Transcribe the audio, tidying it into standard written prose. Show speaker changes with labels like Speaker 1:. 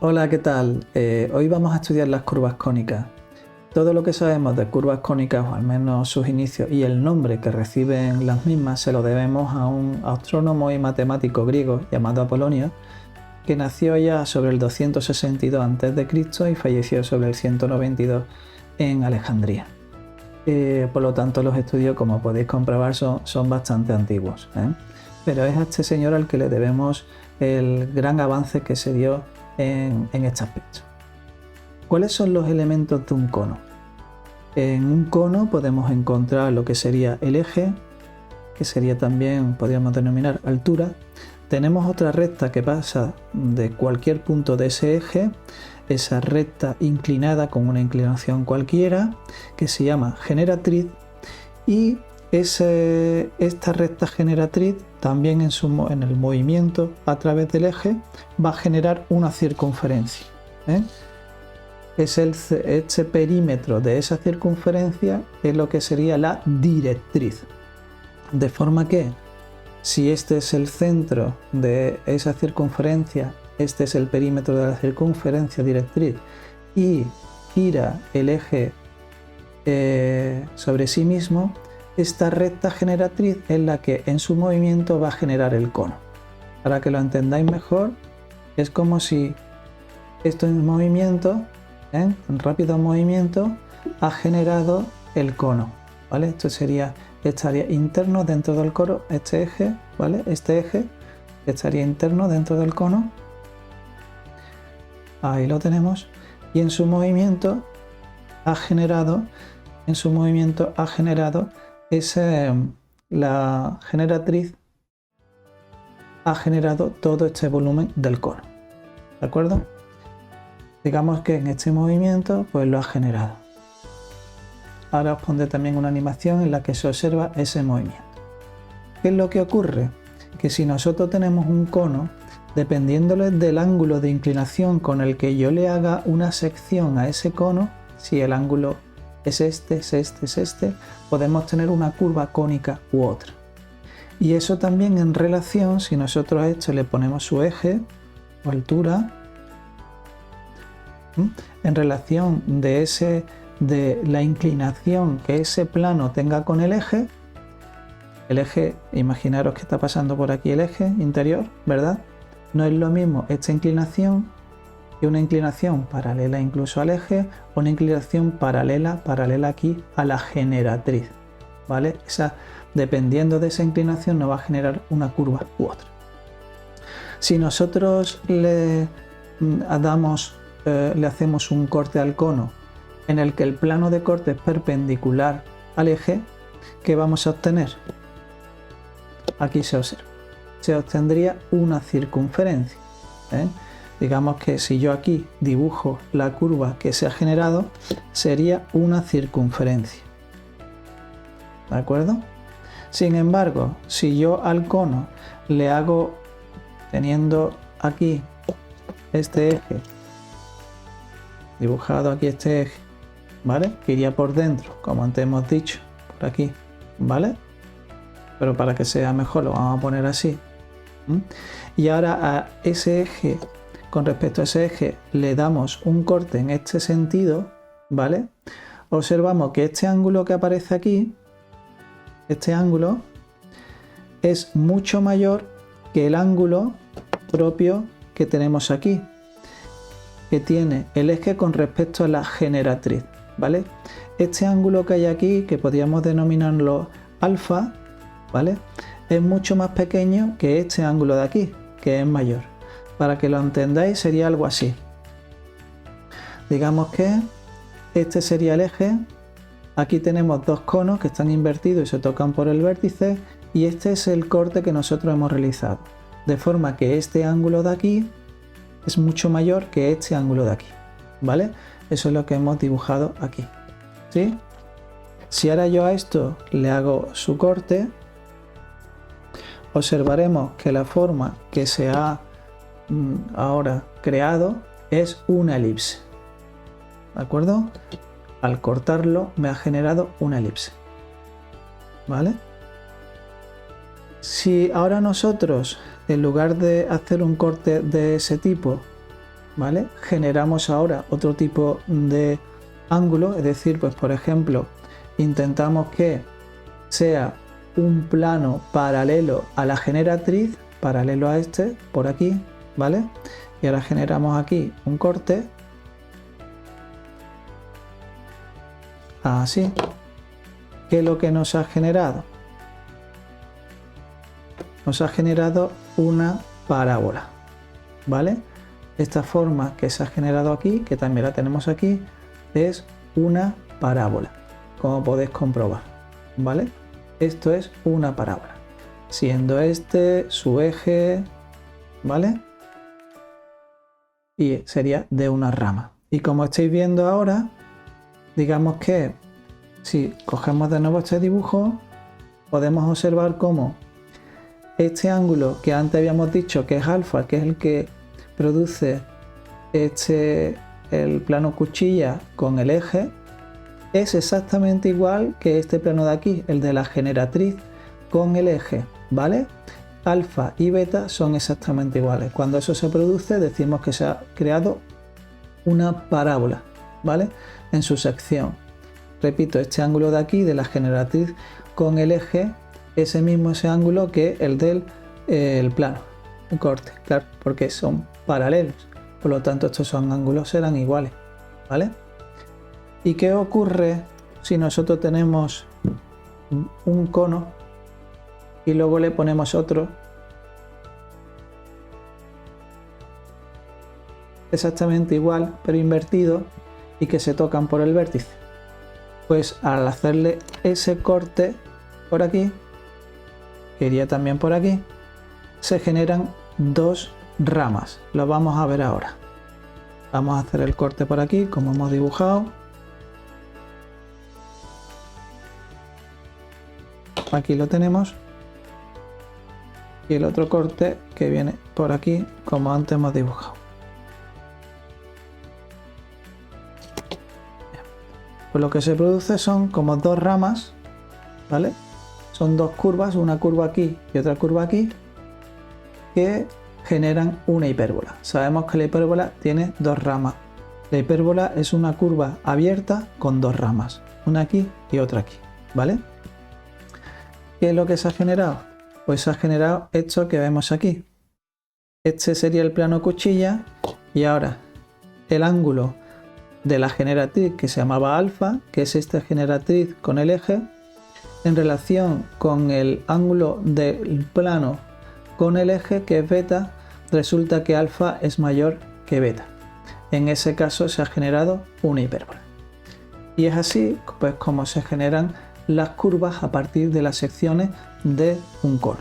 Speaker 1: Hola, ¿qué tal? Hoy vamos a estudiar las curvas cónicas. Todo lo que sabemos de curvas cónicas, o al menos sus inicios y el nombre que reciben las mismas, se lo debemos a un astrónomo y matemático griego llamado Apolonio, que nació ya sobre el 262 a.C. y falleció sobre el 192 en Alejandría. Por lo tanto, los estudios, como podéis comprobar, son bastante antiguos, ¿eh? Pero es a este señor al que le debemos el gran avance que se dio en este aspecto. ¿Cuáles son los elementos de un cono? En un cono podemos encontrar lo que sería el eje, que sería también, podríamos denominar, altura. Tenemos otra recta que pasa de cualquier punto de ese eje, esa recta inclinada con una inclinación cualquiera, que se llama generatriz, y esta recta generatriz también en el movimiento a través del eje va a generar una circunferencia, ¿eh? Este perímetro de esa circunferencia es lo que sería la directriz. De forma que si este es el centro de esa circunferencia, este es el perímetro de la circunferencia directriz y gira el eje sobre sí mismo, esta recta generatriz es la que en su movimiento va a generar el cono. Para que lo entendáis mejor, es como si esto en movimiento, en rápido movimiento, ha generado el cono, ¿vale? Esto estaría interno dentro del cono, este eje, ¿vale? Este eje estaría interno dentro del cono. Ahí lo tenemos. Y en su movimiento ha generado la generatriz ha generado todo este volumen del cono, ¿de acuerdo? Digamos que en este movimiento pues lo ha generado. Ahora os pondré también una animación en la que se observa ese movimiento. ¿Qué es lo que ocurre? Que si nosotros tenemos un cono, dependiéndole del ángulo de inclinación con el que yo le haga una sección a ese cono, si el ángulo es este, podemos tener una curva cónica u otra. Y eso también en relación, si nosotros a esto le ponemos su eje o altura, en relación de la inclinación que ese plano tenga con el eje, imaginaros que está pasando por aquí el eje interior, ¿verdad? No es lo mismo esta inclinación que una inclinación paralela incluso al eje, o una inclinación paralela aquí a la generatriz, ¿vale? Dependiendo de esa inclinación nos va a generar una curva u otra. Si nosotros le hacemos un corte al cono en el que el plano de corte es perpendicular al eje, ¿qué vamos a obtener? Aquí se observa. Se obtendría una circunferencia, ¿eh? Digamos que si yo aquí dibujo la curva que se ha generado, sería una circunferencia, ¿de acuerdo? Sin embargo, si yo al cono le hago, teniendo aquí este eje, dibujado aquí este eje, ¿vale? Que iría por dentro, como antes hemos dicho, por aquí, ¿vale? Pero para que sea mejor lo vamos a poner así. Y ahora a ese eje, con respecto a ese eje, le damos un corte en este sentido, ¿vale? Observamos que este ángulo que aparece aquí, este ángulo, es mucho mayor que el ángulo propio que tenemos aquí, que tiene el eje con respecto a la generatriz, ¿vale? Este ángulo que hay aquí, que podríamos denominarlo alfa, ¿vale? Es mucho más pequeño que este ángulo de aquí, que es mayor. Para que lo entendáis sería algo así. Digamos que este sería el eje. Aquí tenemos dos conos que están invertidos y se tocan por el vértice, y este es el corte que nosotros hemos realizado. De forma que este ángulo de aquí es mucho mayor que este ángulo de aquí, ¿vale? Eso es lo que hemos dibujado aquí, ¿sí? Si ahora yo a esto le hago su corte, observaremos que la forma que se ha ahora creado es una elipse, ¿de acuerdo? Al cortarlo me ha generado una elipse, ¿vale? Si ahora nosotros, en lugar de hacer un corte de ese tipo, ¿vale? Generamos ahora otro tipo de ángulo, es decir, pues por ejemplo, intentamos que sea un plano paralelo a la generatriz, paralelo a este, por aquí, ¿vale? Y ahora generamos aquí un corte, así. ¿Qué es lo que nos ha generado? Nos ha generado una parábola, ¿vale? Esta forma que se ha generado aquí, que también la tenemos aquí, es una parábola, como podéis comprobar, ¿vale? Esto es una parábola, siendo este su eje, ¿vale? Y sería de una rama. Y como estáis viendo ahora, digamos que si cogemos de nuevo este dibujo, podemos observar cómo este ángulo que antes habíamos dicho que es alfa, que es el que produce el plano cuchilla con el eje, es exactamente igual que este plano de aquí, el de la generatriz con el eje, ¿vale? Alfa y beta son exactamente iguales. Cuando eso se produce, decimos que se ha creado una parábola, ¿vale? En su sección. Repito, este ángulo de aquí, de la generatriz con el eje, ese mismo ese ángulo que el del plano, el corte, claro, porque son paralelos. Por lo tanto, estos son ángulos serán iguales, ¿vale? ¿Y qué ocurre si nosotros tenemos un cono y luego le ponemos otro exactamente igual, pero invertido, y que se tocan por el vértice? Pues al hacerle ese corte por aquí, que iría también por aquí, se generan dos ramas. Lo vamos a ver ahora. Vamos a hacer el corte por aquí, como hemos dibujado. Aquí lo tenemos. Y el otro corte que viene por aquí, como antes hemos dibujado. Pues lo que se produce son como dos ramas, ¿vale? Son dos curvas, una curva aquí y otra curva aquí, que generan una hipérbola. Sabemos que la hipérbola tiene dos ramas. La hipérbola es una curva abierta con dos ramas, una aquí y otra aquí, ¿vale? ¿Qué es lo que se ha generado? Pues se ha generado esto que vemos aquí. Este sería el plano cuchilla y ahora el ángulo de la generatriz que se llamaba alfa, que es esta generatriz con el eje, en relación con el ángulo del plano con el eje, que es beta, resulta que alfa es mayor que beta. En ese caso se ha generado una hipérbola. Y es así pues como se generan las curvas a partir de las secciones de un cono.